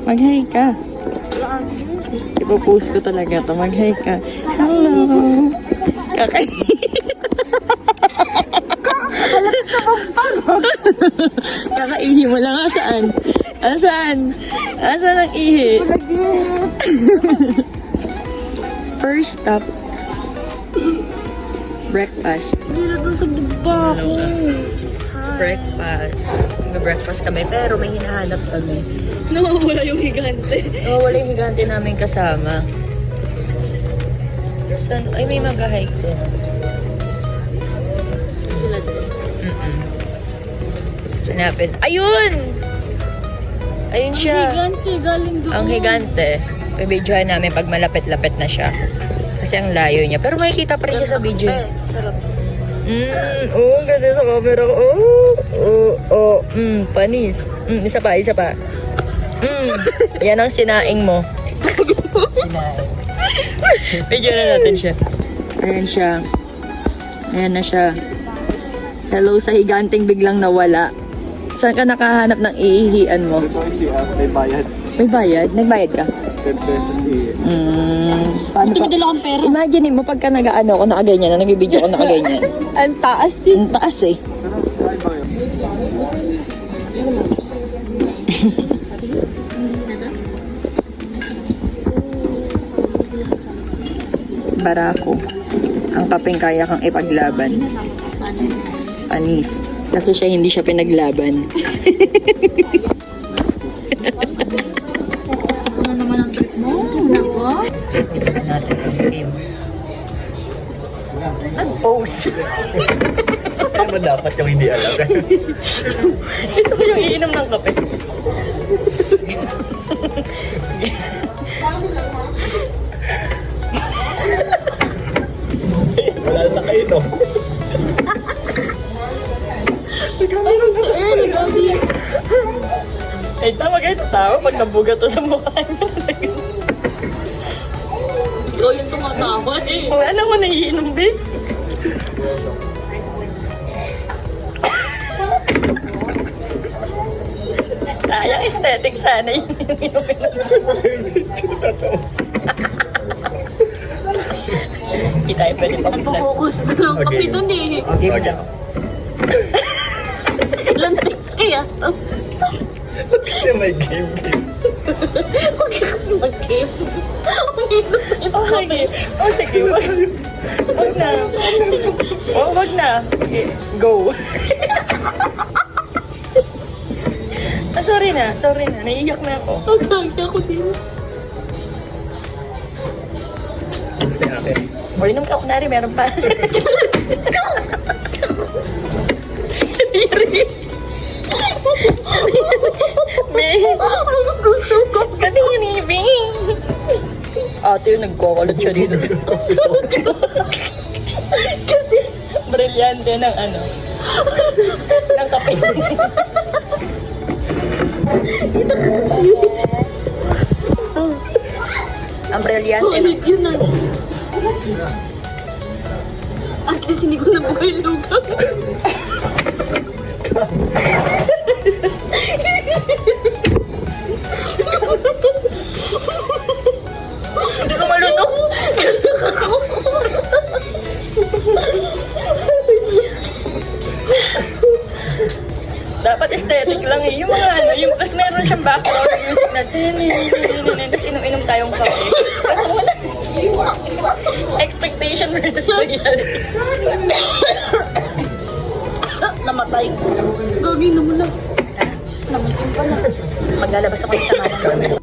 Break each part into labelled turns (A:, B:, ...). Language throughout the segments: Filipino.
A: Mag-hi ka. Ipopost ko talaga to. Mag-hi ka. Hello. Kakaihi mo lang. Saan? Saan? Saan ang ihi? First stop. Breakfast.
B: Hindi na doon sa diba ako.
A: Breakfast. Mag-breakfast kami, pero may hinahanap kami.
B: Nawawala yung higante.
A: Wala yung higante namin kasama. San? Ay, may mag-hike doon.
B: Sila doon.
A: Hanapin. Ayun! Ayun siya.
B: Ang higante, galing doon.
A: Ang higante. Bibidyohan namin pag malapit-lapit na siya. Kasi ang layo niya. Pero makikita pa rin siya sa video.
B: Sarap.
A: Ganda sa camera ko. Panis. Isa pa. Yan ang sinaing mo. Sinaing. Video na natin siya. Ayan siya. Ayan na siya. Hello sa higanteng biglang nawala. Saan ka nakahanap ng iihian mo?
C: May bayad.
A: May bayad? Nagbayad ka?
C: 10 pesos eh.
A: Paano
B: Ito
A: pa?
B: may dala kang pera.
A: Imagine mo pagka nag-ano ko nakaganyan, nagbibideo ko nakaganyan.
B: Ang taas din.
A: Ang taas eh. Barako. Ang kapeng kaya kang ipaglaban. Panis. Kasi siya hindi siya pinaglaban.
B: Ano naman ang trip mo? Nako.
A: Tignan natin ang game. Nag-post.
C: Kaya ba dapat yung hindi alam?
A: Gusto ko yung iinom ng kape.
C: Wala na kayo no?
A: Eh, tama kayo tao pag nabuga to sa mukha niya.
B: Ikaw yung tumatawa eh.
A: Wala naman naiinom, babe. Sayang aesthetic sana yun. Hindi tayo pwede pag-vlog.
B: Nagpo-focus na lang kami
C: Okay.
B: dun eh.
A: Game
C: Okay.
A: lang.
B: Ilang takes kaya to?
C: Kasi may game.
B: Huwag ka kasi mag-game. Uminom na yung
A: Oh, sige. Oh, sige. Wag na. Oh, wag na. Okay, go. Sorry na. Naiiyak na ako.
B: Agagi ako din.
C: Gusto yung akin.
A: O, inom ka. Kunwari, meron pa. Kadiri. Kadiri, Bing. Ate, yung nagkukulot siya dito. Kasi, brilyante ng ano, ng kape. Ang brilyante ng...
B: Solid yun ah. At least hindi ko nabuhay lugaw.
A: Hindi ko malunok. Dapat aesthetic lang eh. Yung mga ano, yung plus meron siyang background music na tapos inom-inom tayong kape. Kasi wala. Expectation versus reality.
B: Namatay. Gagi naman lang.
A: Namating pa na. Maglalabas ako ng sama.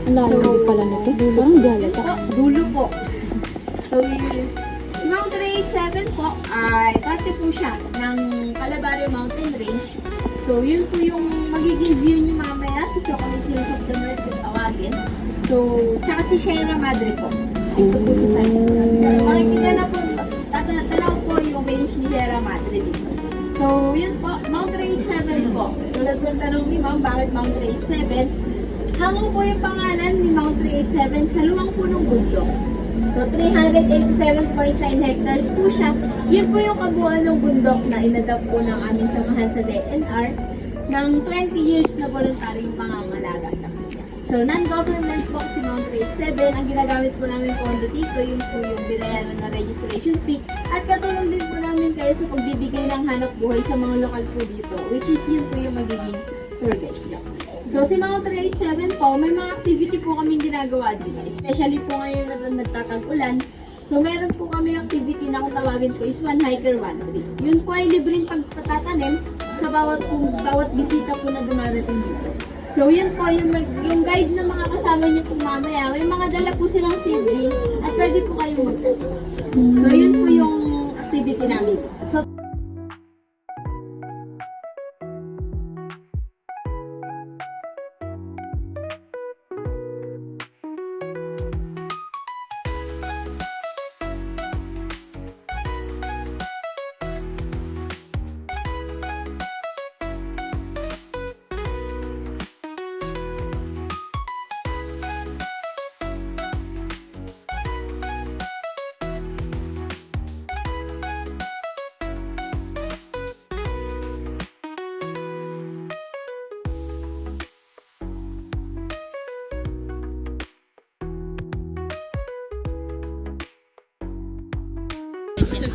B: Ang lalim pala nito. Parang galat ako.
D: Dulo po. So, Mount Rate 7 po ay parte po siya ng Calabario Mountain Range. So, yun po yung magiging view nyo mamaya sa Chocolate Hills of the North kung tawagin. So, tsaka si Sierra Madre po. Ito po sa side. So, makikita na po, tatanaw po yung range ni Sierra Madre dito. So, yun po, Mount Rate 7 po. Tulad kung tanong ni Ma'am, bakit Mount Rate 7? Hango po yung pangalan ni Mount 387 sa luwang punong bundok. So, 387.9 hectares po siya. Yun po yung kabuuan ng bundok na inadapt po ng aming samahan sa DNR ng 20 years na voluntaryong pangangalaga sa kanya. So, non-government po si Mount 387. Ang ginagamit po namin pondo dito, yun po yung binayaran na registration fee. At katulong din po namin kayo sa pagbibigay ng hanap buhay sa mga lokal po dito, which is yun po yung magiging tour guide. So, si Mount 387 po, may mga activity po kaming ginagawa dito. Especially po ngayon na nagtatag-ulan. So, meron po kami activity na kung tawagin po is One Hiker, One Tree. Yun po ay libreng pagpatatanim sa bawat bisita po na dumarating dito. So, yun po, yung guide na mga kasama niyo po mamaya, may mga dala po silang seed drink at pwede po kayong magtanim. So, yun po yung activity namin. So,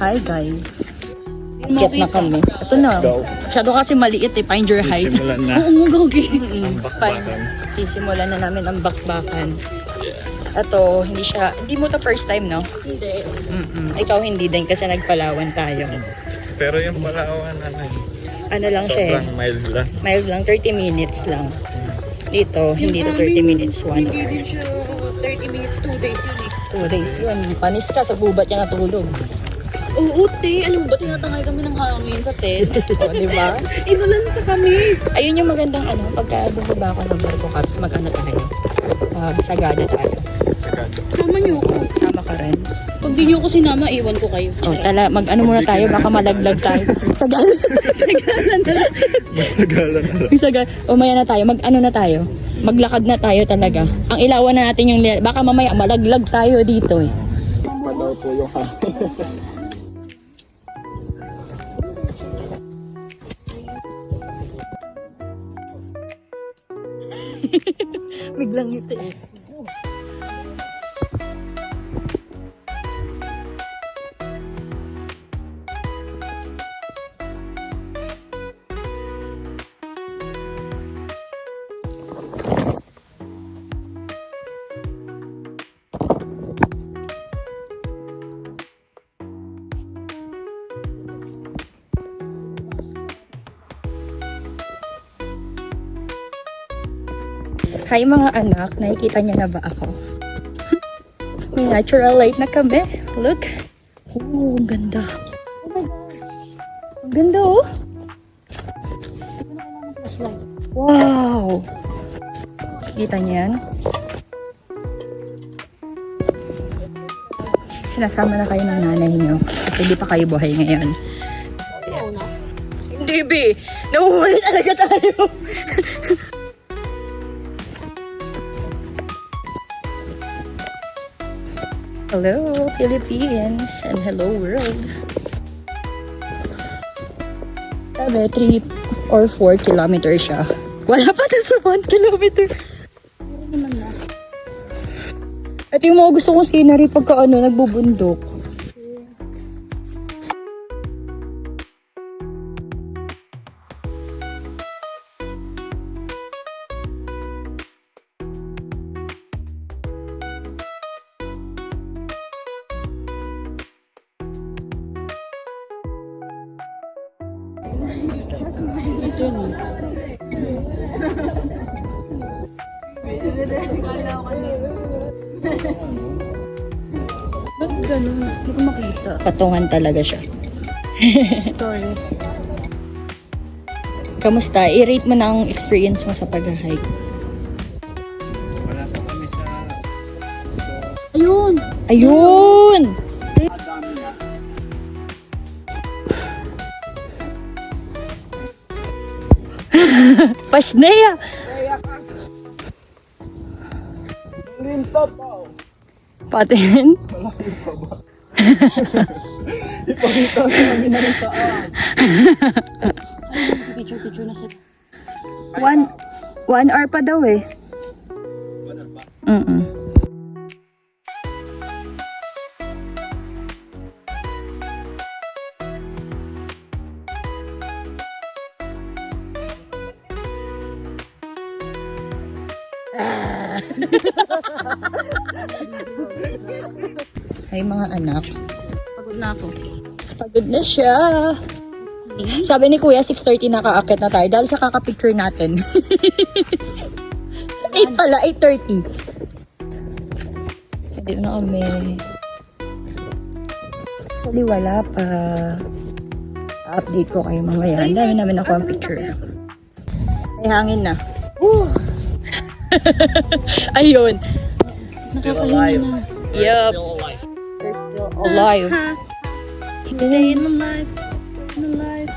A: Hi guys. Get na kami. Ito na.
C: Let's go.
A: Masyado kasi maliit eh. Find your height.
C: Simulan na.
A: Ang
C: bakbakan.
A: Simulan na namin ang bakbakan. Ito, hindi mo to first time, no?
B: Hindi.
A: Ikaw hindi din kasi nagpalawan tayo.
C: Pero yung Palawan,
A: Ano lang siya eh.
C: sobrang mild lang.
A: Mild lang, 30 minutes lang. Dito, hindi to 30 minutes, 1
B: Hindi
A: hour.
B: din siya 30 minutes, 2 days yun eh.
A: 2 days yun. Panis ka sa gubat niya natulog.
B: Oo, te. Alam mo ba, tinatangay kami ng hangin sa tent?
A: O, di ba?
B: Inulan sa kami.
A: Ayun yung magandang pagka bumaba ako ng barko caps, mag-ano tayo. Sagada tayo.
B: Sama niyo ako.
A: Sama ka rin.
B: Pag di niyo ako sinama, iwan ko kayo.
A: O, mag-ano muna tayo, baka malaglag tayo. Sagada.
B: Sagala na lang.
C: Masagala na lang.
A: Sagada. O, maya na tayo, mag-ano na tayo. Maglakad na tayo talaga. Ang ilawan na natin yung, baka mamaya malaglag tayo dito eh.
C: Palaw po yung
A: Biglang ngiti eh. Hi mga anak, nakikita niyo na ba ako? May natural light na kami. Look. Oh, ang ganda. Ang ganda oh. Wow. Kita niyo yan? Sinasama na kayo ng nanay niyo. Kasi di pa kayo buhay ngayon. Hindi, be. Nahuhuli talaga tayo. Hello, Philippines, and hello, world. Sabi, 3 or 4 kilometers siya. Wala pa din sa 1 kilometer. Ito yung mga gusto kong scenery pagka nagbubundok.
B: Ba't ganun? Hindi ko makita.
A: Patungan talaga siya.
B: Sorry.
A: Kamusta? I-rate mo na ang experience mo sa pag-hike.
C: Wala pa kami sa...
B: Ayun!
A: Ayun! Pasneya! Patin?
C: Ipakita sa kami na rin saan.
B: Picture na sa...
A: 1 hour pa daw eh. Ay mga anak.
B: Pagod na ako.
A: Pagod na siya. Sabi ni Kuya, 6:30 nakaakit na tayo dahil sa kakapicture natin. 8 pala, 8:30. Hindi na kami. Actually, wala pa. Update ko kayo mamaya. Ang dami namin ako ang picture. May hangin na. Ayun.
C: Still alive.
A: Yup.
C: Still alive.
A: We're still alive.
B: Stay in alive. Alive.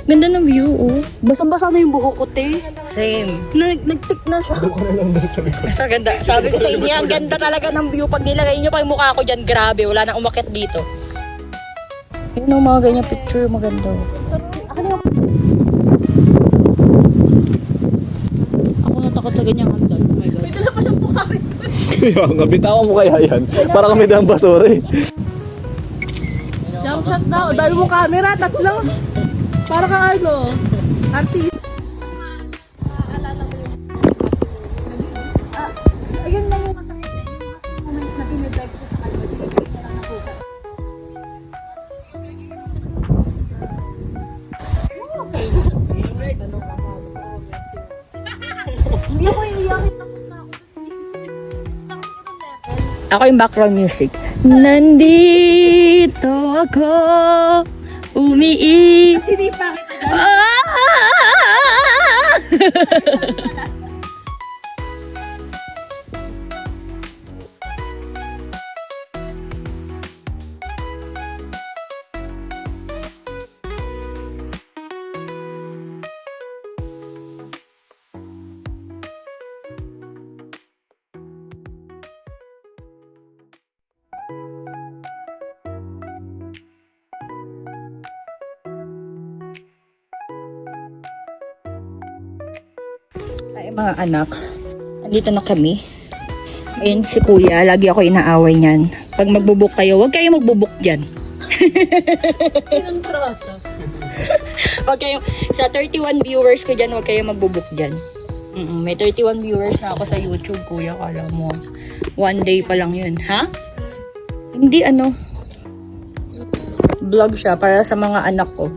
A: Ganda ng view, oh.
B: Basang-basa na yung buhok ko, te.
A: Same.
B: Nag-tick na siya.
C: Ako na lang daw sa likod.
A: Sa ganda. Sabi ko sa inyo, ang ganda talaga ng view. Pag nilagay nyo pa yung mukha ko dyan, grabe. Wala nang umakyat dito. Yun ang mga ganyan picture, maganda.
B: Ako natakot sa ganyang hagdan. Oh my God. May dala pa siyang bukarin.
C: Kaya nga, bitawan mo kaya yan. Para kami dang basura eh.
B: Jump shot daw. Dahil mo camera, tatlo. Para ka ano, artist. Maalala mo yung... ayun lang yung masakit na yung mga moment na binibeg ko sa kanya. Sige, na lang nakuha. Hindi ako iiyakin, tapos na ako.
A: Ako yung background music. Nandito ako, umiiyak.
B: Sinipa kita.
A: Ay, mga anak, andito na kami. Ayun si Kuya, lagi ako inaaway niyan. Pag magbubuk kayo, huwag kayo magbubuk dyan.
B: Pinang trata.
A: Huwag kayo, sa 31 viewers ko dyan, huwag kayo magbubuk dyan. May 31 viewers na ako sa YouTube, Kuya. Kala mo, 1 day pa lang yun. Ha? Hindi ano, vlog siya para sa mga anak ko.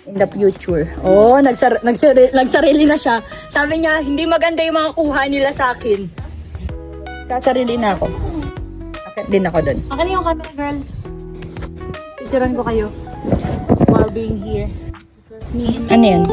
A: In the future. Oh, nagsarili na siya. Sabi niya, hindi maganda yung mga kuha nila sa akin. Sasarili na ako. Akit din ako dun.
B: Akin yung camera, girl. Picturean ko kayo while being here. Because me and
A: Ano yan?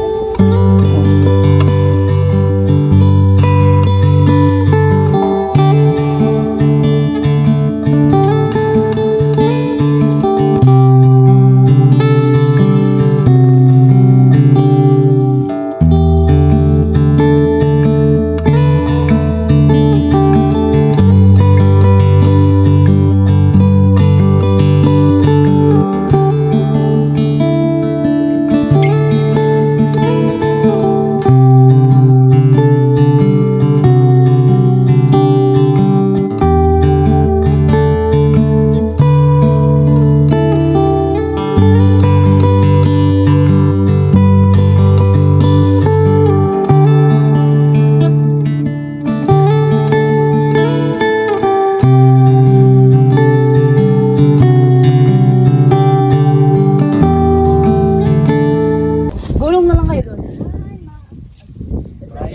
B: gulong na lang kayo doon.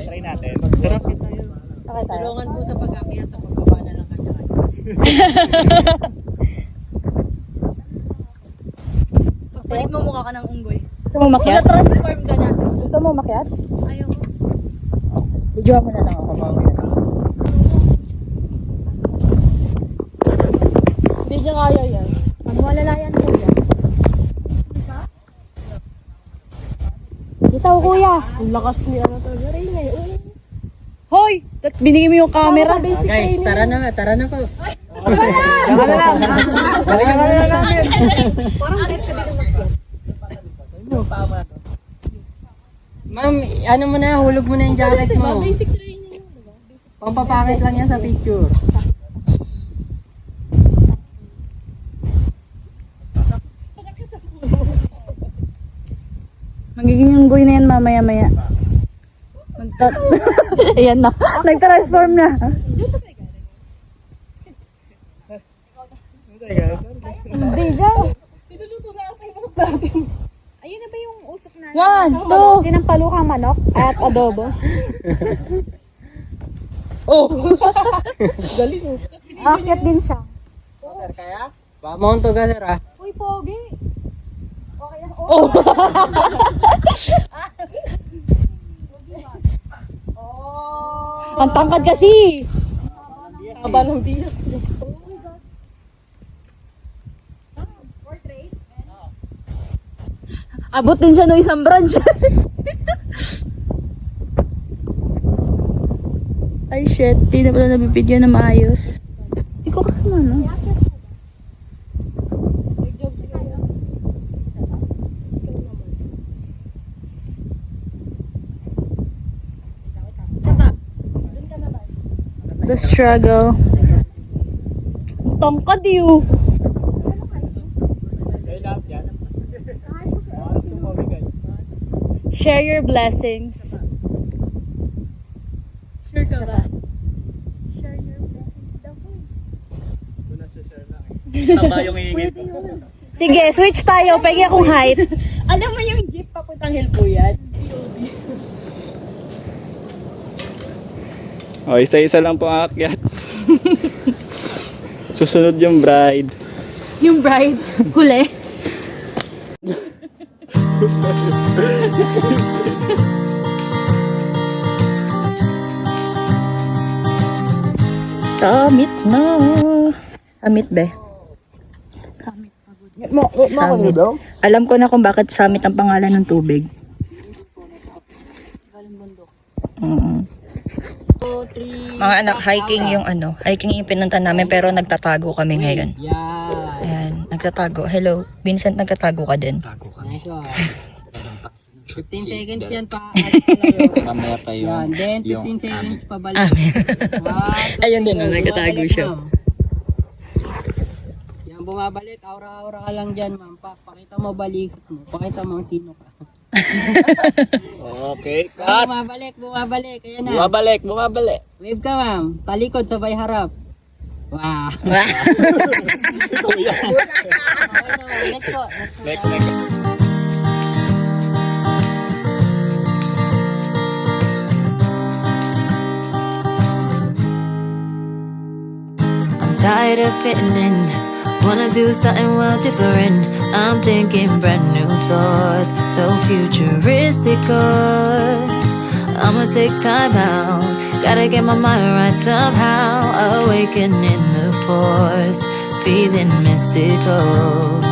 C: Try natin. Tara, fit tayo.
A: Okay tayo.
B: Tulungan po sa pag-akyat sa pagbaba na lang kanya-kanya. Papalit mo mukha ka ng unggoy.
A: Gusto mo makiat?
B: Transform ka na.
A: Gusto mo makiat?
B: Ayaw.
A: Video mo na lang ako.
B: Hindi niya kaya yan.
A: Malala yan, Kuya. Dito, Kuya.
B: Ang lakas ni ano talaga rin ngayon. Hoy! Binigay mo yung camera.
A: Guys, tara na po. Ma'am, ano mo na, hulog mo na yung jacket mo. Pampapakit lang yan sa picture.
B: Magiging yung goy na yan mamaya-maya. Ayan na. Nag-transform na. Hindi dyan.
D: Ayun na ba yung usok na?
B: 1, 2.
D: Sinampalukang manok at adobo? Akit din siya.
A: Sir, kaya? Pamount to ka, sir, ha?
D: Uy, pogi. Okay lang.
B: Ang tangkad kasi. Haba ng bias. Abot din siya ng isang branch. Ay shit, di na pala nabibidyo na maayos. Hindi ko kasi ano. The struggle. Ang tangkad yun. Share your blessings. Sure ka ba? Share your blessings daw po.
C: Tama yung hingin ko.
B: Sige, switch tayo. Pagi akong height. Alam mo yung jeep papuntang Hilpuyan?
C: O, isa-isa lang po ang akyat. Susunod yung bride.
B: Yung bride. Huli. Summit na. Summit be. Summit. Alam ko na kung bakit summit ang pangalan ng tubig. Mga anak, hiking yung hiking yung pinunta namin pero nagtatago kami ngayon.
A: Yan.
B: Ayan, nagtatago. Hello, Vincent, nagtatago ka din.
A: Nice one. 15 seconds yan pa.
C: Mamaya pa
A: Yan. Then, 15 seconds pabalik.
B: Ayun din, nagtatago siya.
A: Yan, bumabalik. Aura-aura ka lang dyan, ma'am. Pakita mo balik mo. Pakita mo ang sino ka.
C: Okay,
A: Bumabalik. Ayan na.
C: Bumabalik.
A: Wave ka, ma'am. Talikod, sabay harap. Wow. Next po.
C: Next.
E: Tired of fitting in, wanna do something well different. I'm thinking brand new thoughts, so futuristic. I'ma take time out, gotta get my mind right somehow. Awakening the force, feeling mystical.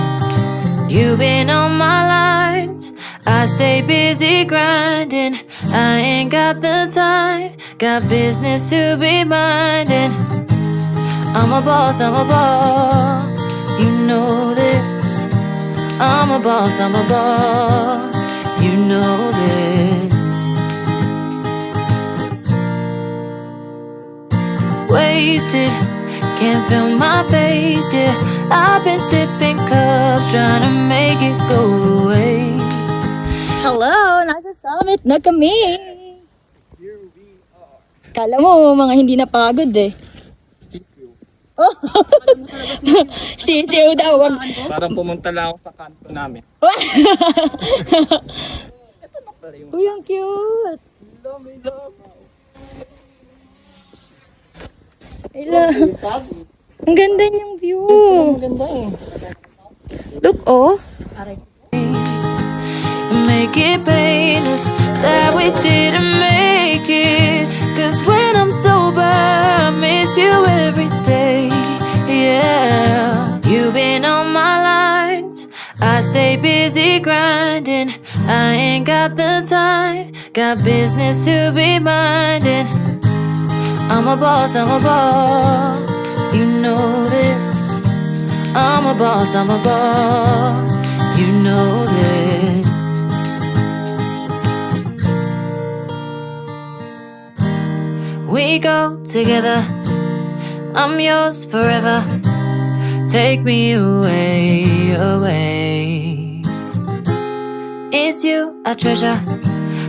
E: You've been on my line, I stay busy grinding. I ain't got the time, got business to be minding. I'm a boss, you know this. I'm a boss, you know this. Wasted, can't feel my face, yeah. I've been sipping cups, trying to make it go away.
B: Hello, nasa summit na kami. Kala mo, mga hindi napagod eh. Sisiw daw.
C: Parang pumunta lang ako sa kanto namin.
B: Uy, ang cute. Hello. Ang ganda niyang view.
A: Ang ganda eh.
B: Look, oh.
E: Make it painless that we didn't make it. Cause when I'm sober, I miss you every day. Yeah, you've been on my line, I stay busy grinding. I ain't got the time, got business to be minding. I'm a boss, I'm a boss. You know this. I'm a boss, I'm a boss. You know this. We go together. I'm yours forever. Take me away, away. It's you I treasure,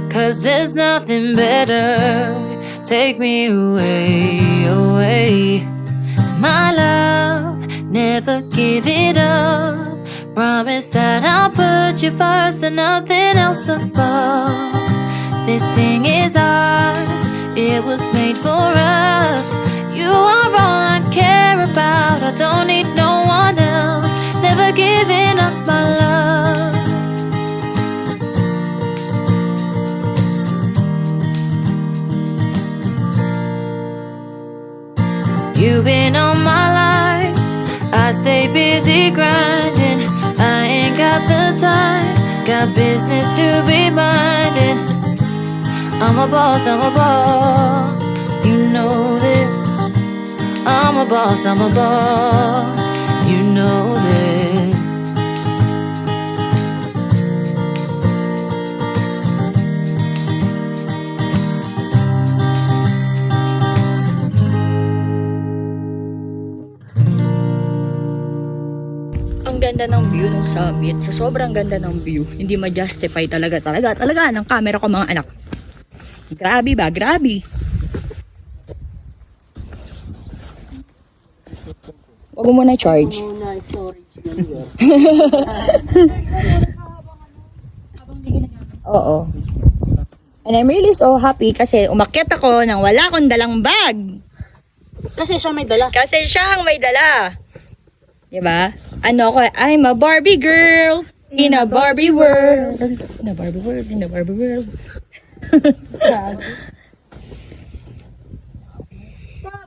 E: 'cause there's nothing better. Take me away, away. My love, never give it up. Promise that I'll put you first and nothing else above. This thing is ours, it was made for us. You are all I care about, I don't need no one else. Never giving up my love. You've been on my life, I stay busy grinding. I ain't got the time, got business to be minding. I'm a boss, I'm a boss, you know this. I'm a boss, I'm a boss, you know this.
A: Ang ganda ng view ng summit. Sa sobrang ganda ng view, hindi ma-justify talaga ng camera ko mga anak. Grabe ba? Grabe. Huwag mo muna charge. Oo. And I'm really so happy kasi umakyat ako nang wala akong dalang bag.
B: Kasi siya may dala.
A: Kasi siya ang may dala. Diba? Ano ako, I'm a Barbie girl in a Barbie world. In a Barbie world, in a Barbie world.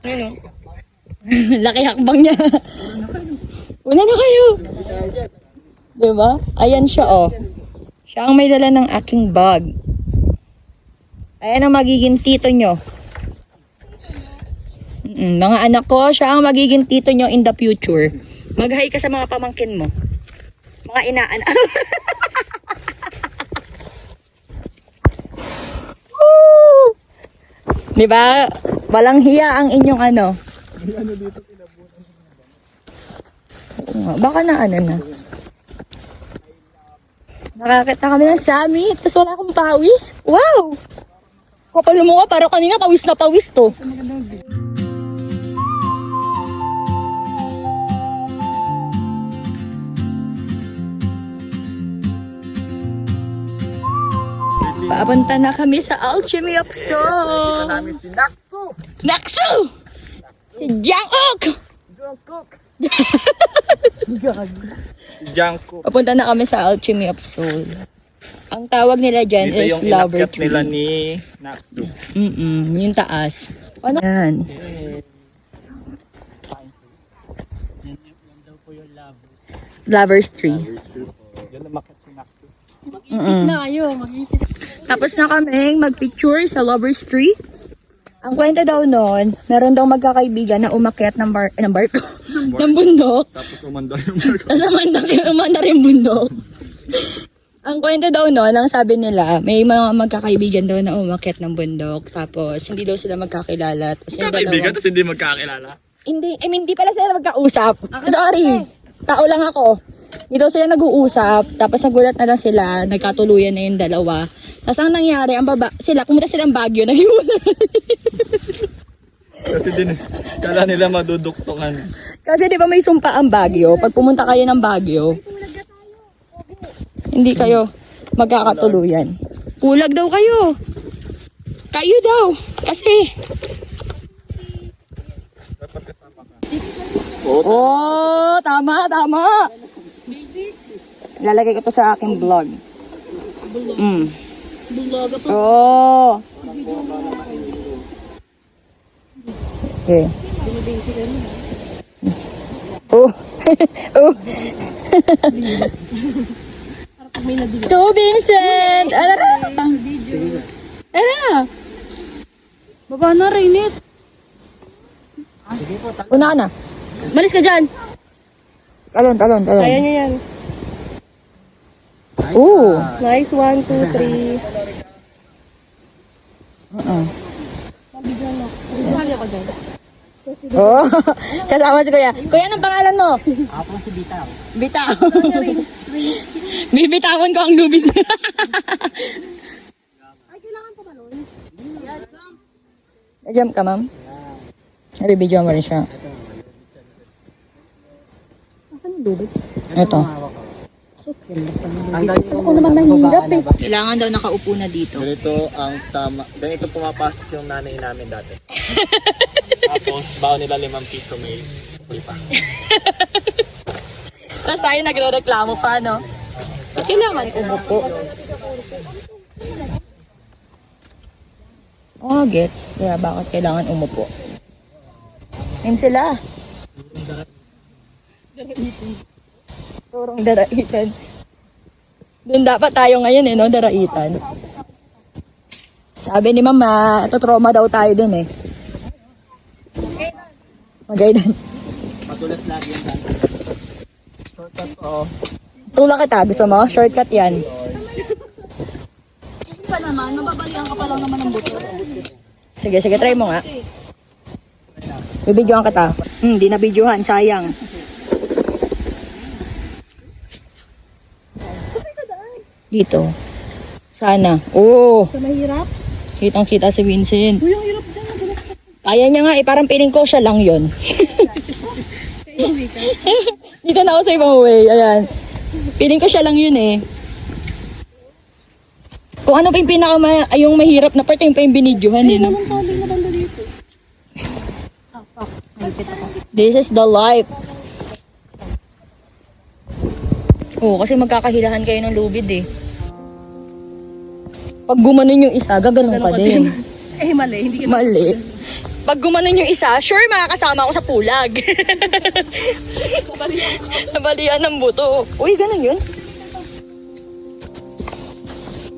A: Ano? Laki hakbang niya. Una na kayo. Diba? Ayan siya, oh. Siya ang may dala ng aking bag. Ayan ang magiging tito nyo. Mga anak ko, siya ang magiging tito nyo in the future. Mag-hi ka sa mga pamangkin mo. Mga inaanak. Diba? Walang hiya ang inyong ano. Baka na ano na. Nakakita kami ng summit, tapos wala akong pawis. Wow! Kapal mo nga, parang kanina pawis na pawis to. Papunta na kami sa Alchemy of Soul.
C: Namin si Naksu!
A: Naksu! Si Jungkook!
C: Jungkook.
A: Papunta na kami sa Alchemy of Soul. Ang tawag nila dyan
C: Dito
A: is
C: yung
A: Lover
C: inakyat nila
A: Tree.
C: ni Naksu.
A: Yung taas. Ano? Yan. Lovers Tree.
C: Yan umakyat si Naksu.
B: Na kayo,
A: Tapos na kami mag-picture sa Lovers Tree. Ang kwento daw noon, meron daw magkakaibigan na umakyat ng barko. ng bundok.
C: Tapos umandar yung barko.
A: Tapos umandar yung bundok. Ang kwento daw noon, ang sabi nila, may mga magkakaibigan daw na umakyat ng bundok. Tapos hindi daw sila magkakilala. Tapos yung
C: Kaibigan,
A: dalawa,
C: tapos hindi magkakilala.
A: hindi pala sila magkausap. Sorry, tao lang ako. Hindi daw sila nag-uusap. Tapos nagulat na lang sila, nagkatuluyan na yung dalawa. Tapos ang nangyari, pumunta silang Baguio, nag-iwalay.
C: Kasi din, kala nila maduduktungan.
A: Kasi di ba may sumpa ang Baguio? Pag pumunta kayo ng Baguio, hindi kayo magkakatuluyan. Pulag daw kayo. Kayo daw. Kasi... Oh, tama. Lalagay ko to sa aking vlog.
B: Bulaga pa.
A: Oh. Okay. Oh. Oh. To Vincent! Ara!
B: Baba na, Rainit.
A: Una ka na.
B: Malis ka dyan.
A: Talon.
B: Kaya niya yan.
A: Oo.
B: Nice, 1, 2, 3. Sabi ako dyan.
A: Oh, kasama si Kuya. Kuya, anong pangalan mo? Ako si Bitaw. Bitaw. Bibitawan ko ang lubid.
B: Ay, kailangan pa ba nun?
A: Na-jump ka, ma'am? Nabibidyo mo rin siya.
B: Asan yung lubid?
A: Ito.
B: Ako naman mahirap eh.
A: Kailangan daw nakaupo na dito.
C: Ganito ang tama. Ganito pumapasok yung nanay namin dati. Tapos, baon nila 5 piso may school pa.
A: Tapos tayo nagre-reklamo pa, no? Kailangan umupo. Oh, gets. Kaya bakit kailangan umupo? Yun sila. Turong daraitan. Doon dapat tayo ngayon no? Daraitan. Sabi ni Mama, trauma daw tayo dun eh. Magaydan.
C: Madulas lagi yung dati. Shortcut ko.
A: Tulak kita. Gusto mo? Shortcut yan.
B: Pa naman, mababalian ka pa lang naman ng buto.
A: Sige, try mo nga. Bibidyohan kita. Di na bidyohan. Sayang. Dito. Sana. Oo.
B: Sa mahirap?
A: Kitang-kita si Vincent.
B: Uy, ang hirap dyan.
A: Kaya niya nga eh. Parang piling ko siya lang yun. Dito na ako sa ibang way. Ayan. Piling ko siya lang yun eh. Kung ano pa yung yung mahirap na part, yung pa yung binidyohan eh. No?
B: Anong tali na banda dito? Ah, fuck. Naipit ako.
A: This is the life. Oo, kasi magkakahilahan kayo ng lubid eh. Pag gumanon yung isa, gaganon pa din.
B: Eh, mali. Hindi ka
A: Mali. Pag gumanon yung isa, sure makakasama ako sa pulag. Nabalian ng buto. Uy, ganun yun.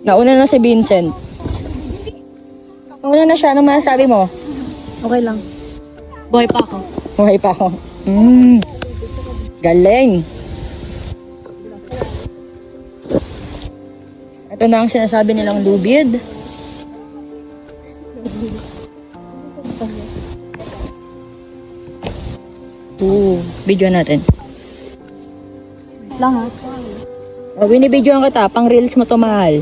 A: Nauna na si Vincent. Nauna na siya. Ano masasabi mo?
B: Okay lang. Buhay pa ako.
A: Buhay pa ako. Galing. Ito na ang sinasabi nilang lubid. Video natin.
B: Lang ha.
A: Binibidyoan kita, pang reels mo to, mahal.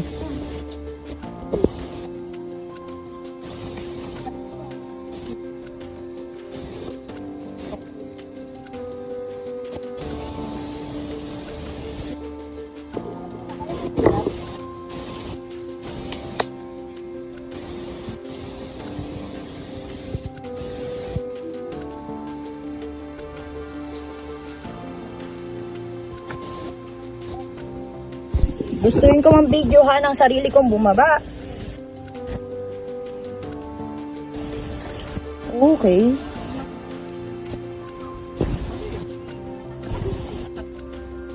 A: Gustuin ko mang-videohan ang sarili kong bumaba. Okay.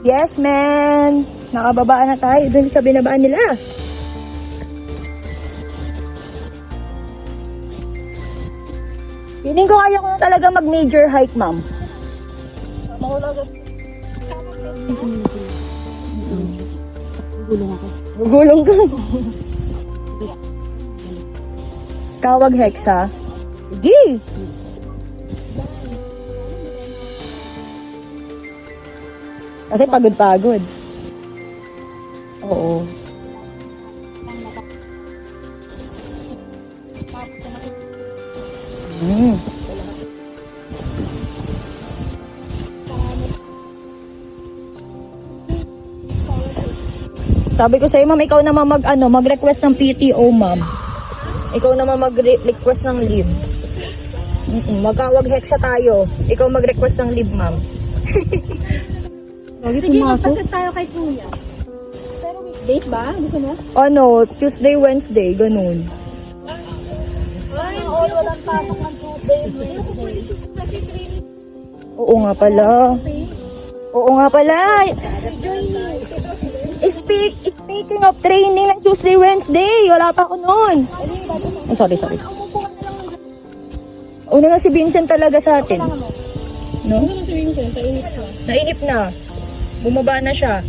A: Yes, man. Nakababaan na tayo dun sa binabaan nila. Feeling ko kaya ko na talaga mag-major hike, ma'am.
B: Gulong ako.
A: Gugulong ka. Kawag hexa. Sige. Kasi pagod-pagod. Oo. Sabi ko sa'yo, ma'am, ikaw naman mag-request ng PTO, ma'am. Ikaw naman mag-request ng leave. Magkawag hexa tayo. Ikaw mag-request ng leave, ma'am.
B: Sige, magpasit tayo kay Kuya. Pero weekdays ba? Gusto mo?
A: Tuesday, Wednesday, ganun.
B: Ay, walang pasok ng Tuesday, Wednesday.
A: Oo nga pala. Oo nga pala. Speaking of training ng Tuesday, Wednesday, wala pa ako noon. Oh, sorry. Una na si Vincent talaga sa atin. No?
B: Si Vincent, tainit siya.
A: Nainip na. Bumaba na siya.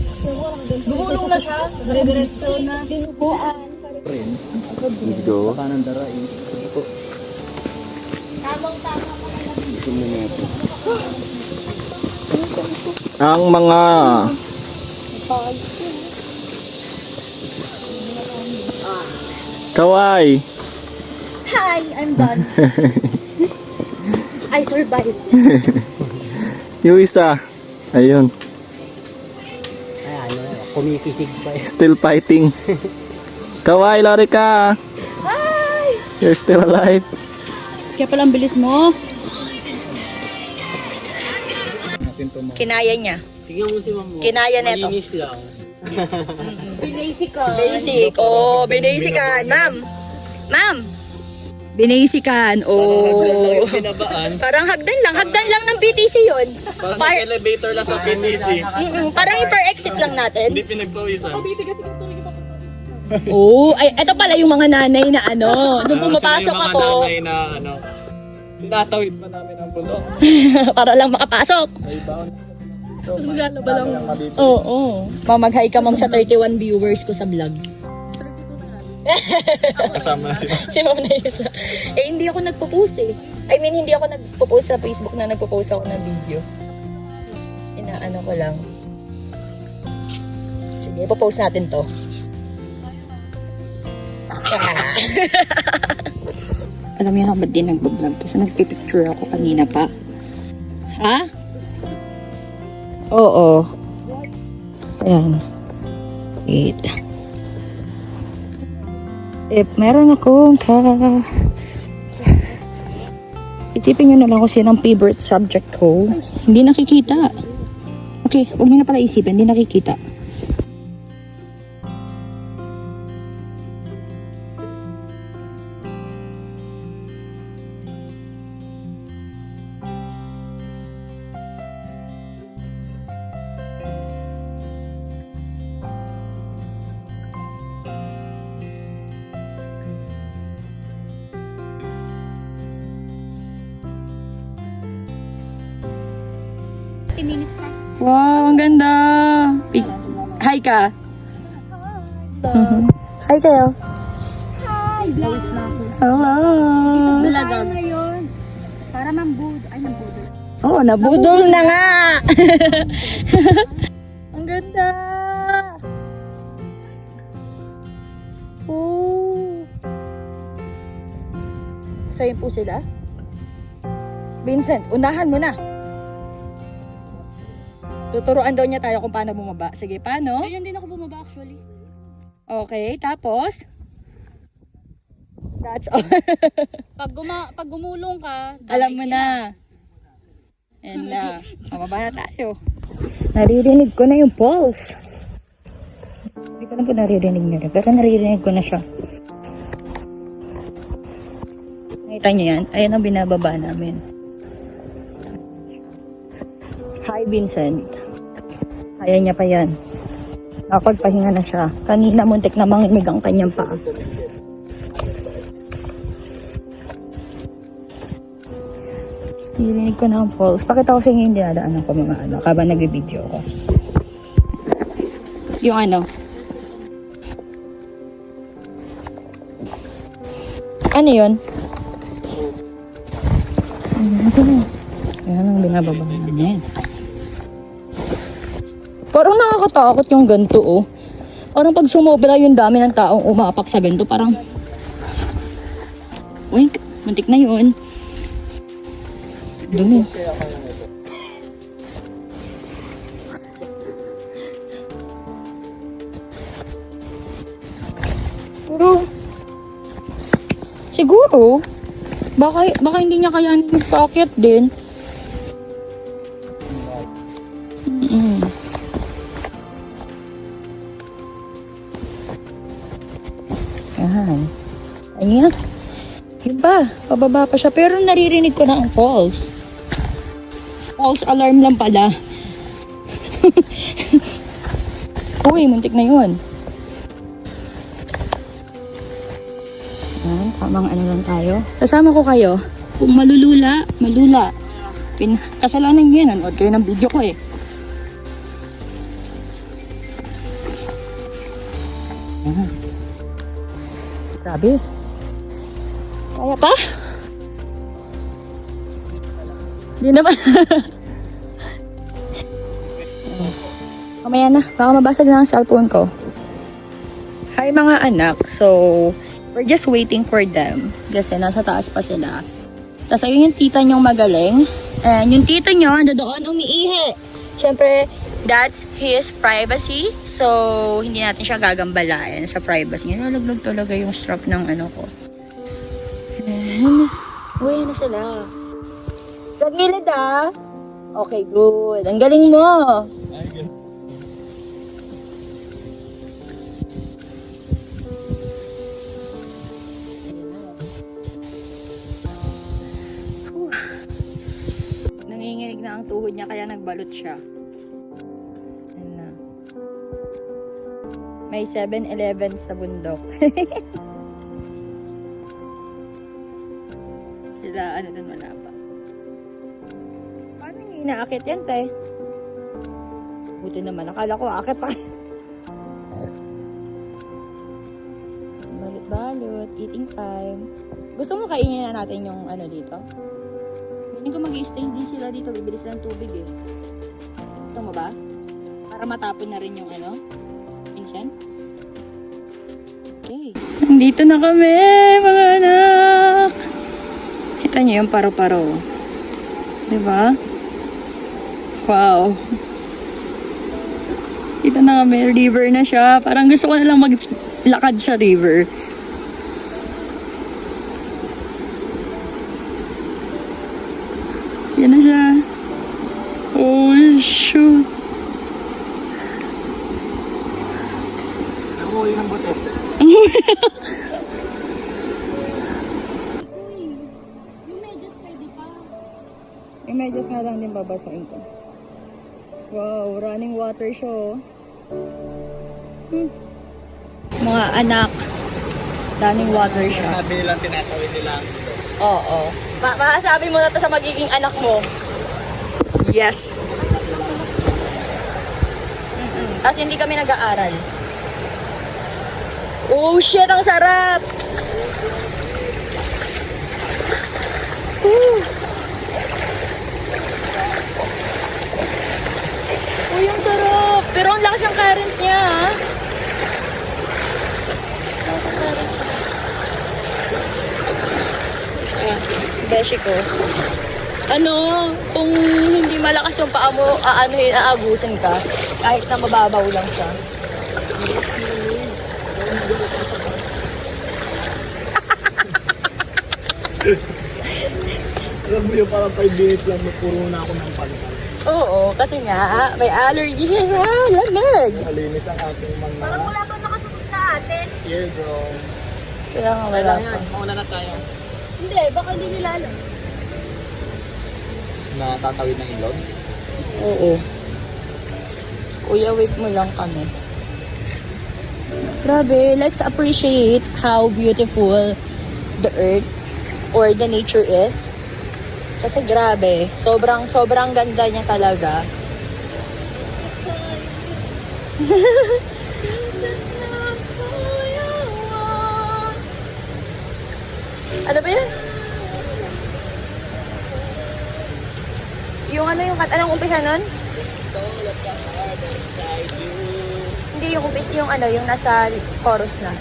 B: Gumulong na siya. Dire-diretso na. Dinubuan.
C: Let's go. Ang mga Kawai.
A: Hi, I'm done. I survived.
C: Yung isa. Ayun.
B: Kumikisig pa eh.
C: Still fighting. Kawai, Lorica.
A: Hi!
C: You're still alive.
B: Kaya pala ang bilis mo.
A: Kinaya niya.
B: Tingnan mo si Mamo.
A: Kinaya neto.
B: Malinis lang. Binasic ka.
A: Basic. Oh, binasican. Ma'am. Ma'am. Binasican. Oh.
C: Binabaan.
A: Parang hagdan lang ng BTC yun.
C: Parang elevator lang sa PTC.
A: Parang i-per exit lang natin.
C: Hindi pinagpawisan.
A: Oh, ay eto pala yung mga nanay na ano, nung pumapasok
C: Sila yung mga
A: ako
C: nanay na ano. Tinatawid pa namin ang bulok.
A: para lang makapasok.
C: Ay, bound. So,
B: Maglalaba lang.
A: Oo. Mamag-hi ka ma'am sa 31 viewers ko sa vlog.
C: Kasama na sila.
A: Si Ma'am Naisa. Eh, hindi ako nagpo-post eh. I mean, hindi ako nagpo-post sa Facebook na nagpo-post ako ng video. Inaano ko lang. Sige, ipo-post natin to. Alam niyo na ba't din nagbablog? Kasi nagpipicture ako kanina pa. Ha? Oo. Ayan. Wait. Meron akong isipin nyo na lang kung sino ang favorite subject ko. Hindi nakikita. Okay, huwag nyo na pala isipin. Hindi nakikita. Wow, ang ganda. Hi ka. Hi kayo.
B: Blawis na ako.
A: Hello.
B: Balagang.
D: Para mambud. Ay, mambudol.
A: Oh, nabudol na nga. Ang ganda. Oh. Sa'yo po sila? Vincent, unahan mo na. Tuturuan daw niya tayo kung paano bumaba. Sige, paano?
B: Ayun din ako bumaba actually.
A: Okay, tapos? That's all.
B: Pag gumulong ka,
A: Alam mo na. And mababa na tayo. Naririnig ko na yung pulse. Hindi ko na po naririnig nyo rin. Pero naririnig ko na siya. Nakita nyo yan? Ayan ang binababa namin. Hi, Vincent. Kaya niya pa yan. Nakapagpahinga na siya. Kanina muntik na manginig ang kanyang paa. Narinig ko na ang falls. Pakita ko sa inyo yung dinadaanan ko mga ano. Habang nag-video ko. Yung ano. Ano yun? Ayan ang binababa namin. Parang nakakatakot yung ganito, oh. Parang pag sumobra yung dami ng taong umapak sa ganito, parang... Uy, muntik na yun. Dumi. Pero... Siguro... Baka hindi niya kayanin magpaakyat din. Yan. Ayan. Iba, pababa pa siya. Pero naririnig ko na ang false. False alarm lang pala. Uy, muntik na yun. Ayan, tamang ano lang tayo. Sasama ko kayo. Kung malulula. Kasalanan nyo yan. Nanood kayo ng video ko eh. Grabe. Kaya pa? Hindi naman. Mamaya na. Baka mabasag na ang cellphone ko. Hi mga anak. So, we're just waiting for them. Kasi nasa taas pa sila. Tapos ayun yung tita nyong magaling. And yung tita nyo, ando doon umiihi. Siyempre, that's his privacy. So, hindi natin siya gagambalayan sa privacy niya. Nalaglag talaga yung strap ng ano ko. And, uwi na sila. Sa gilid ah. Okay, good. Ang galing mo. Nanginginig na ang tuhod niya kaya nagbalot siya. Ayan na. May 7-Eleven sa bundok. Sila ano dun wala pa. Paano yung inaakit yan, te? Buti naman. Akala ko akit pa. Balot-balot. Eating time. Gusto mo kainin na natin yung ano dito? Hindi ko mag-i-stay din sila dito. Bibili sila ng tubig eh. Gusto mo ba? Para matapon na rin yung ano? Minsan? Okay. Nandito na kami, mga anak! Kita niyo yung paro-paro. Diba? Wow. Kita na kami. River na siya. Parang gusto ko na lang maglakad sa river. Yan na siya. Oh, shoot.
C: Nakuha ng buto.
A: Yung medyas nga lang din babasahin ko. Wow, running water siya oh. Mga anak, running water siya.
C: Sabi nilang tinatawid nila ang buto.
A: Oo. Masabi mo na to sa magiging anak mo. Yes. Tapos hindi kami nag-aaral. Oh shit, ang sarap! Oh, yung sarap! Pero ang lakas ng current niya, ha? Lakas ng current niya. Beshi ko. Ano, kung hindi malakas yung paa mo, aagusin ka. Kahit na mababaw lang siya.
C: Alam mo yung parang 5 minutes lang puro na ako ng palitan.
A: Oo, kasi nga, may allergy siya sa lamig.
C: Malinis ang ating mga
D: Parang wala pa nakasuot sa atin.
C: eardrum.
A: Kaya nga wala pa.
C: Mauna na tayo.
D: Hindi, baka hindi nila alam.
C: Na tatawid ng ilog.
A: Oo. Kuya, wait mo lang kami. Grabe, let's appreciate how beautiful the earth or the nature is. Kasi grabe, sobrang ganda niya talaga. Ano ba yan? Yung ano yung anong umpisa nun? Hindi yung umpisa, yung ano, yung nasa chorus na.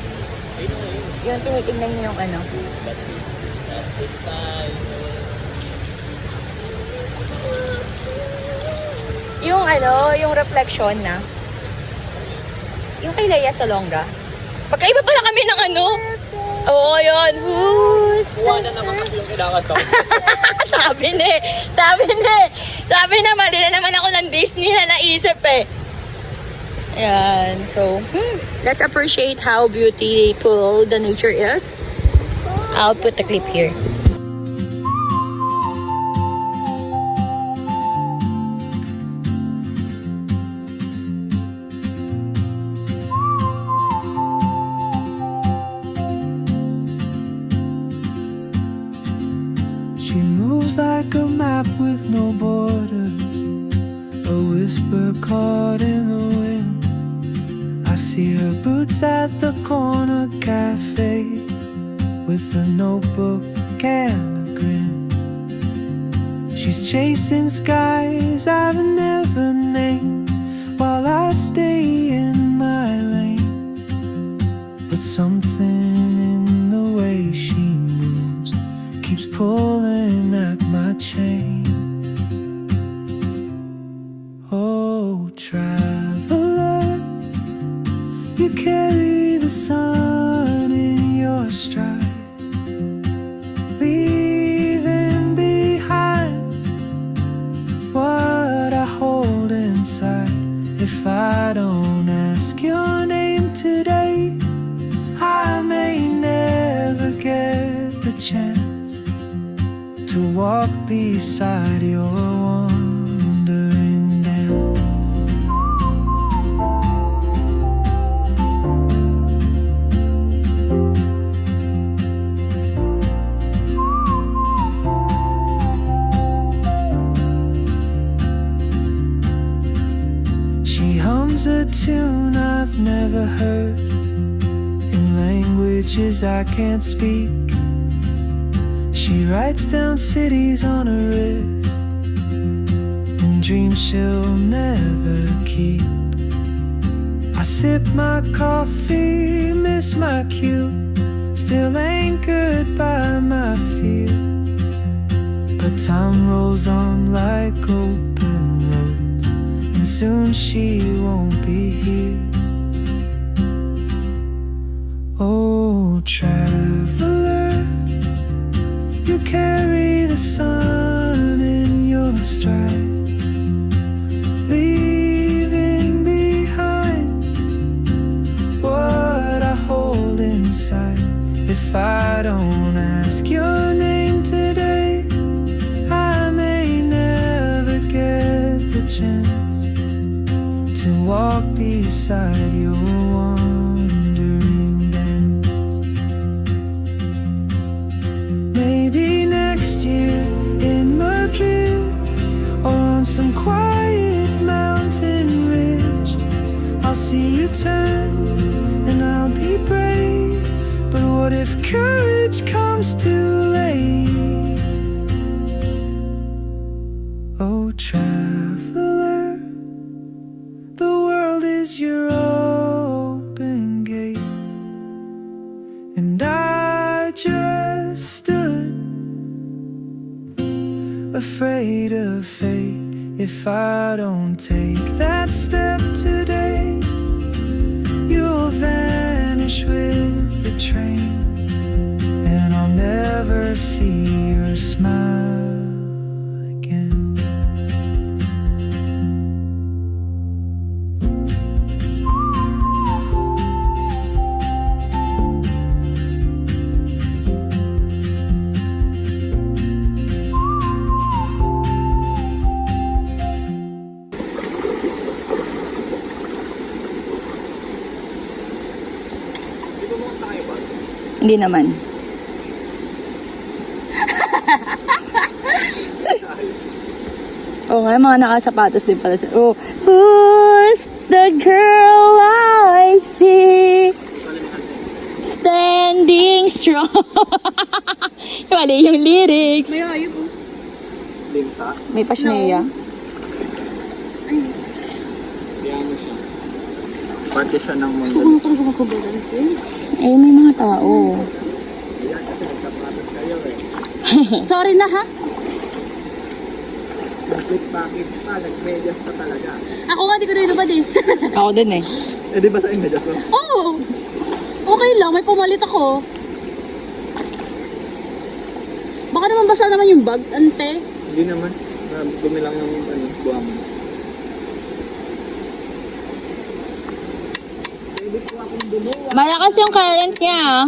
A: Yung tinitignan niyo yung ano. Yung ano, yung reflection na. Yung kay Leia Salonga. Pagkaiba pala kami ng ano. Oo, yun.
C: Kuha na naman kasi yung kailangan to.
A: Sabi na, mali na naman ako ng Disney na naisip eh. Ayan, so, let's appreciate how beautiful the nature is. I'll put the clip here.
F: She map with no borders, a whisper caught in the wind. I see her boots at the corner cafe with a notebook and a grin. She's chasing skies I've never named while I stay in my lane. But something in the way she moves keeps pulling at my chain. Oh, traveler, you carry the sun in your stride, leaving behind what I hold inside. If I don't ask your name today, I may never get the chance to walk beside your wandering dance. She hums a tune I've never heard in languages I can't speak. She writes down cities on her wrist and dreams she'll never keep. I sip my coffee, miss my cue, still anchored by my fear. But time rolls on like open roads, and soon she won't be here. Oh, traveler, you carry the sun in your stride, leaving behind what I hold inside. If I don't ask your name today, I may never get the chance to walk beside your wandering dance. Maybe next year in Madrid, or on some quiet mountain ridge, I'll see you turn and I'll be brave. But what if courage comes too late? Oh, traveler, the world is your open gate, and I just stood afraid of fate. If I don't take that step today, you'll vanish with the train, and I'll never see your smile again.
A: Hindi naman. Oo nga, mga nakasapatos din pala. Oh, who's the girl I see standing strong? Mali yung lyrics.
B: May ayun po.
C: Linta.
A: May pasneya.
C: Piano siya. Parte siya ng mundo.
B: Gusto ko na talaga magkubalansin.
A: Eh, may mga tao.
C: Ayan, kasi nagsapatos kayo eh.
B: Sorry na ha.
C: Nag-flip packet pa, nag-medyas pa talaga.
B: Ako nga, di ko nilubad eh.
A: Ako din eh.
C: Eh, di ba sa medyas mo?
B: Oo. Okay lang, may pumalit ako. Baka naman basa naman yung bag, ante.
C: Hindi naman. Dumi lang yung buha mo. Pwede po akong gumawa.
A: Malakas yung current niya, ah.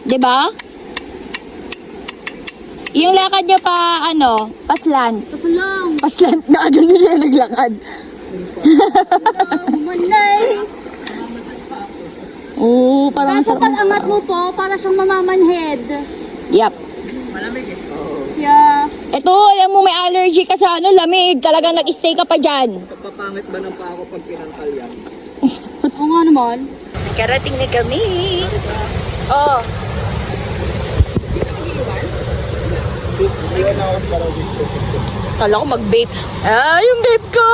A: Diba? Yung lakad niya pa, ano, paslant.
B: Kaso lang.
A: Paslant na agad na siya naglakad.
B: Manay.
A: Oo, parang
B: Kaso pag angat mo po, para siyang mamamanhead.
A: Yep.
C: Malamig eh. Oo.
B: Yeah.
A: Ito, alam mo may allergy ka sa ano, lamig. Talagang nag-stay ka pa dyan.
C: Papangit ba ng pa ako pag pinangkal yan?
B: Oo nga naman.
A: Karating na kami. Oh.
C: Hindi ka na ako parang dito.
A: Kala ko mag-vape. Ah, yung vape ko!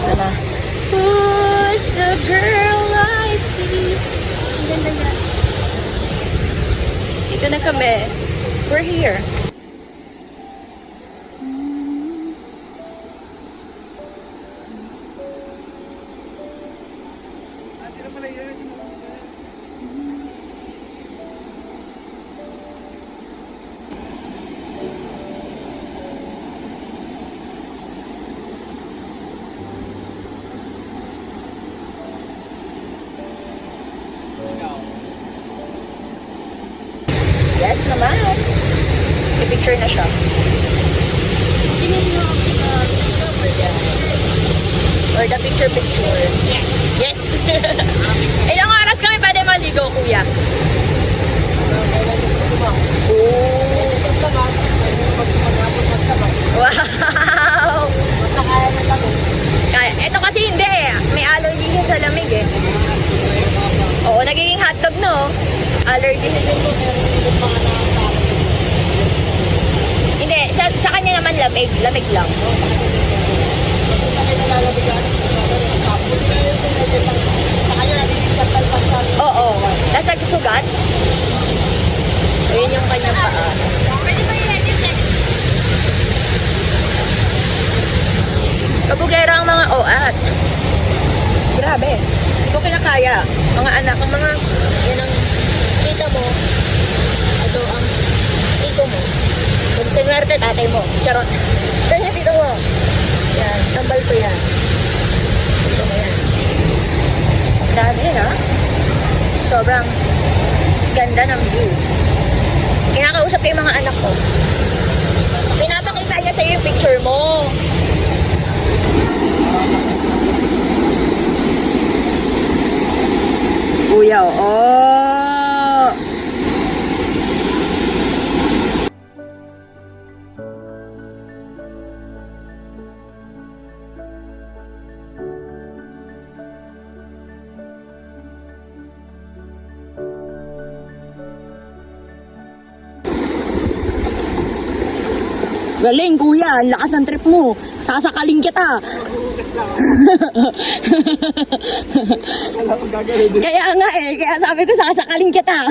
A: Sana. Who's the girl I see? Ang ganda niya. Dito na kami. We're here. Yes naman. I-picture na siya. Or the picture. Yes. Ilang oras kami pwede maligo, kuya? Wow! Kaya, ito kasi hindi eh. May allergy siya sa lamig eh. Oo, nagiging hotdog no? Allergy siya. Hindi, sa kanya naman lamig. Lamig lang. Oo. Tapos nagsusugat. Ayun yung kanyang paa. Kabugera ang mga oat. Grabe. Hindi ko kinakaya. Mga anak, ang mga, yan ang tita mo. Ito ang tito mo. Kung sinwerte, tatay mo. Charot. Ganyan tito mo. Yan, tambal ko yan. Tito mo yan. Grabe ha? Sobrang ganda ng view. Kinakausap ko yung mga anak ko. Pinapakita niya sa'yo yung picture mo. Kuya, oh! Galing, kuya. Ang lakas ng trip mo. Sasakaling kita. Kaya nga eh. Kaya sabi ko, sasakaling kita.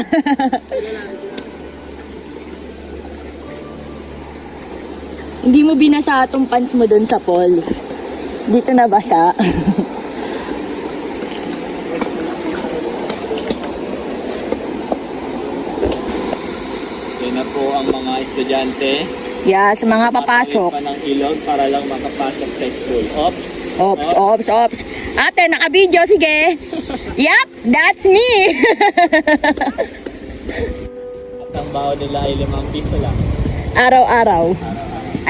A: Hindi mo binasa itong pants mo dun sa falls. Dito na basa.
C: Yan na po ang mga estudyante.
A: Yeah, sa mga papasok.
C: Pa ng ilog para lang makapasok sa school. Ops.
A: Ops. Ate, naka-video. Sige. Yup, that's me.
C: At ang baon nila ay 5 piso lang.
A: Araw-araw.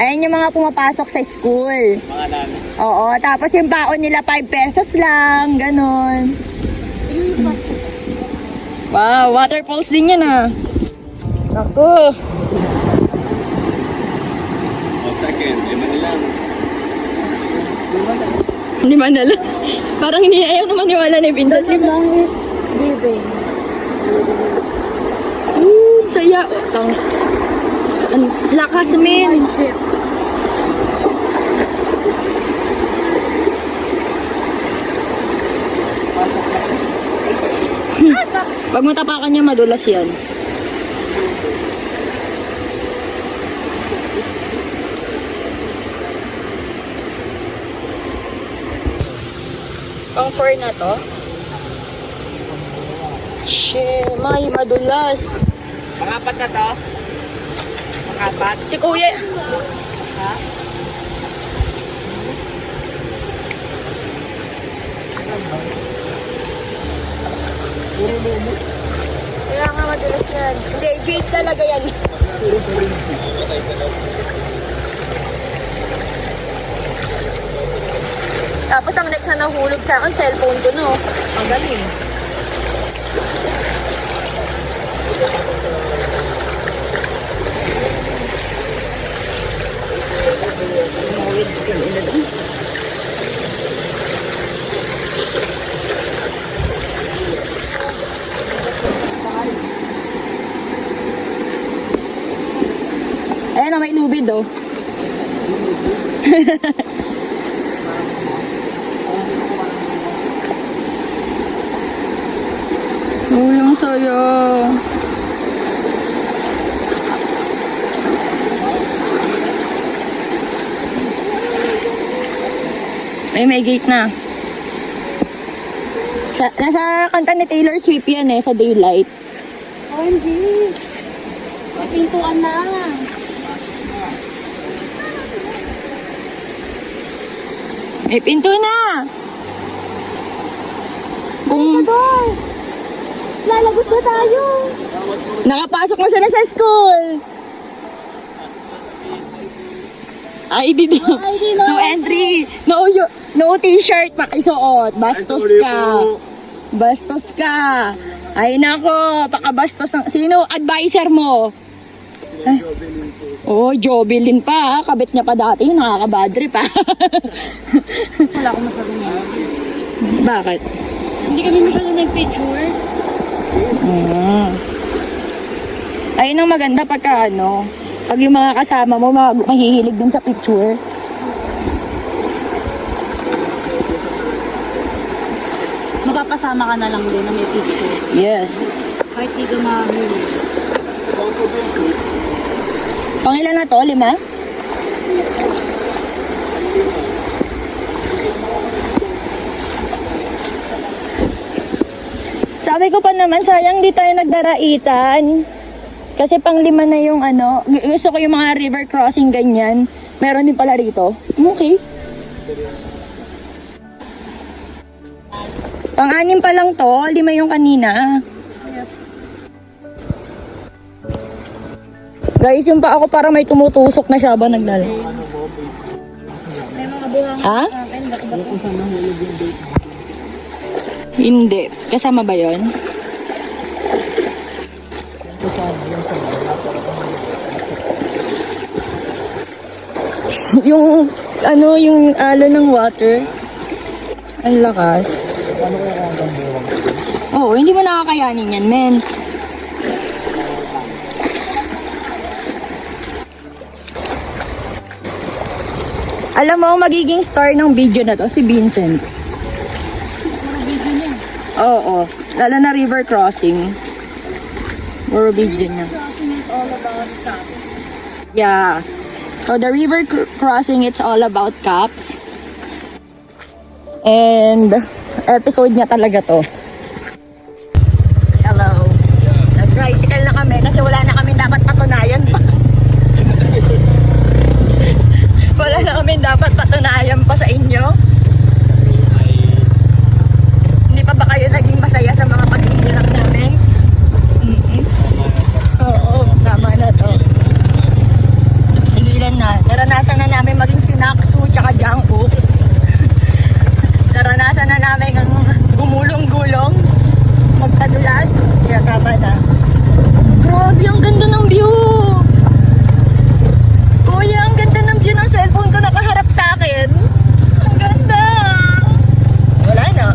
A: Ayan yung mga pumapasok sa school.
C: Mga nana.
A: Oo, tapos yung baon nila 5 pesos lang. Ganon. Wow, waterfalls din yan ah. Ako.
C: Second, 5 na lang.
A: 5 na lang. Parang hindi ayaw naman niwala ni Pindot.
B: Giving.
A: Saya. Ang lakas, men. Pag matapakan niya, madulas yan. Pang 4 na to. Shit, may madulas.
C: Pangapat na to? Pangapat?
A: Si kuya.
C: Ha?
A: Kaya nga madulas yan. Hindi, jade talaga yan. Tapos ang next na nahulog sa akin, cellphone ko no. Ang galing. lubid oh. Oh, yung saya. Ay, may gate na. Nasa kanta ni Taylor Swift yan sa Daylight.
D: OMG! May pintuan na.
A: May pinto na! Kung
D: Lalagos na tayo.
A: nakapasok na sila sa school. ID daw. No entry. No t-shirt pakisuot. Bastos ka. Bastos ka. Ay nako, pakabastos ng... Sino advisor mo? Ay. Oh, Jovelyn pa. Kabit niya pa dati. Nakakabadri pa.
D: Wala akong masabi.
A: Bakit?
D: Hindi kami masyado nag-pictures.
A: Ayun ang maganda pagka pag yung mga kasama mo mahihilig din sa picture.
D: Mapapasama ka na lang din na may picture.
A: Yes.
D: Kahit di ka mahuli.
A: Pangilan na to? 5? Sabi ko pa naman, sayang di tayo nagdaraitan. Kasi pang 5 na yung gusto ko yung mga river crossing ganyan. Meron din pala rito. Okay. Pang-6 pa lang to, 5 yung kanina. Guys, yung pa ako para may tumutusok na siya ba nagdala?
D: May mga buhang
A: Ha?
D: akin. Bato-bato.
A: Hindi. Kasama ba yon? yung yung alon ng water. Ang lakas. Oo, hindi mo nakakayanin yan, men. Alam mo, ang magiging star ng video na to, si Vincent. Oo, lalo na river crossing. Puro video niya.
D: All about stuff.
A: Yeah. So the river crossing, it's all about caps. And episode niya talaga to. Hello. Nag-tricycle na kami kasi wala na kami dapat patunayan pa. Wala na kami dapat patunayan pa sa inyo. Hindi pa ba kayo naging masaya sa mga pag-iinap namin? Oo, tama na to. Tigilan na. Naranasan na namin maging sinaksu tsaka janguk. Naranasan na namin ang gumulong-gulong, magpadulas. Kaya tama na. Grabe, ang ganda ng view! Kuya, ang ganda ng view ng cellphone ko nakaharap sa akin. Ang ganda! Wala na.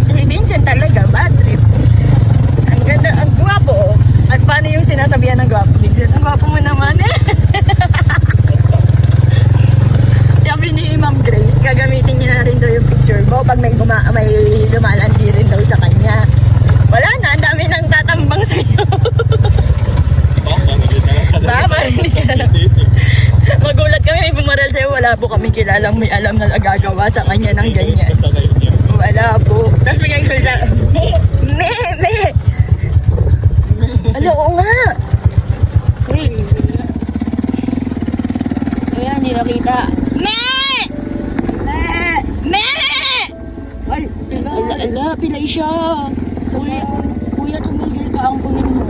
A: Si Vincent talaga, bad trip. Ang ganda, ang gwapo. At paano yung sinasabihan ng gwapo? Vincent, ang gwapo mo naman eh. Sabi ni Ma'am Grace, gagamitin niya na rin daw yung picture mo pag may lumalandi rin daw sa kanya. Wala na, ang dami nang tatambang sa'yo. Ba, hindi ka na. Magulat kami, may bumaral sa'yo. Wala po kami kilalang may alam na nagagawa sa kanya ng ganyan. Wala po. Tapos may nagsalita, me. Ano, oo nga. Wait. Ayan, hindi nakita. Me! Ay, ala, pilay siya. Kuya, tumigil ka, ang punin mo.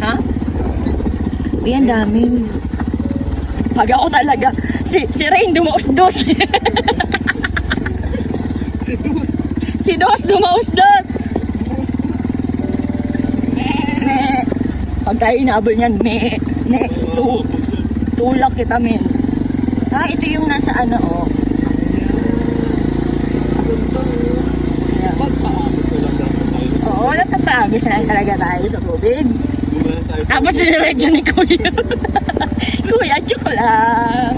A: Ha? Uy, ang dami. Pag ako talaga, si Rain dumausdos. Si Dos dumausdos. Pag tayo inabol niyan, tulak kita, men. Ito yung nasa oh. Yeah. Oo, natatapos. Tapos diniretso ni Kuya. Kuya, joke lang.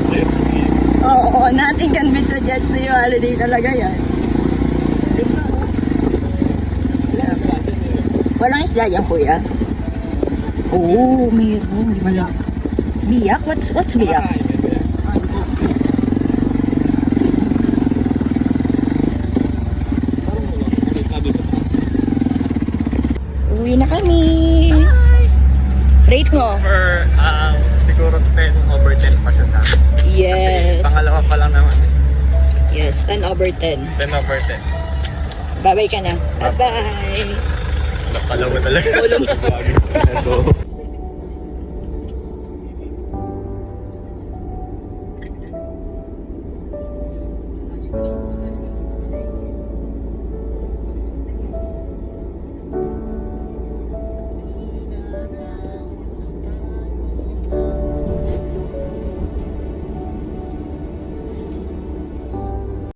C: Jet ski.
A: Oo, nothing can beat sa jet ski holiday talaga yan. Walang isda yan, Kuya. Oo, mayroon. Di ba lang? Biyak? What's biyak? Uwi na kami. Rate mo?
C: For, siguro 10 over 10 pa siya sa akin.
A: Yes.
C: Pangalawa pa lang naman.
A: Yes, 10 over 10.
C: 10 over 10.
A: Bye-bye ka na. Bye-bye.
C: Napalawa talaga.
A: Ulong.
C: Ito.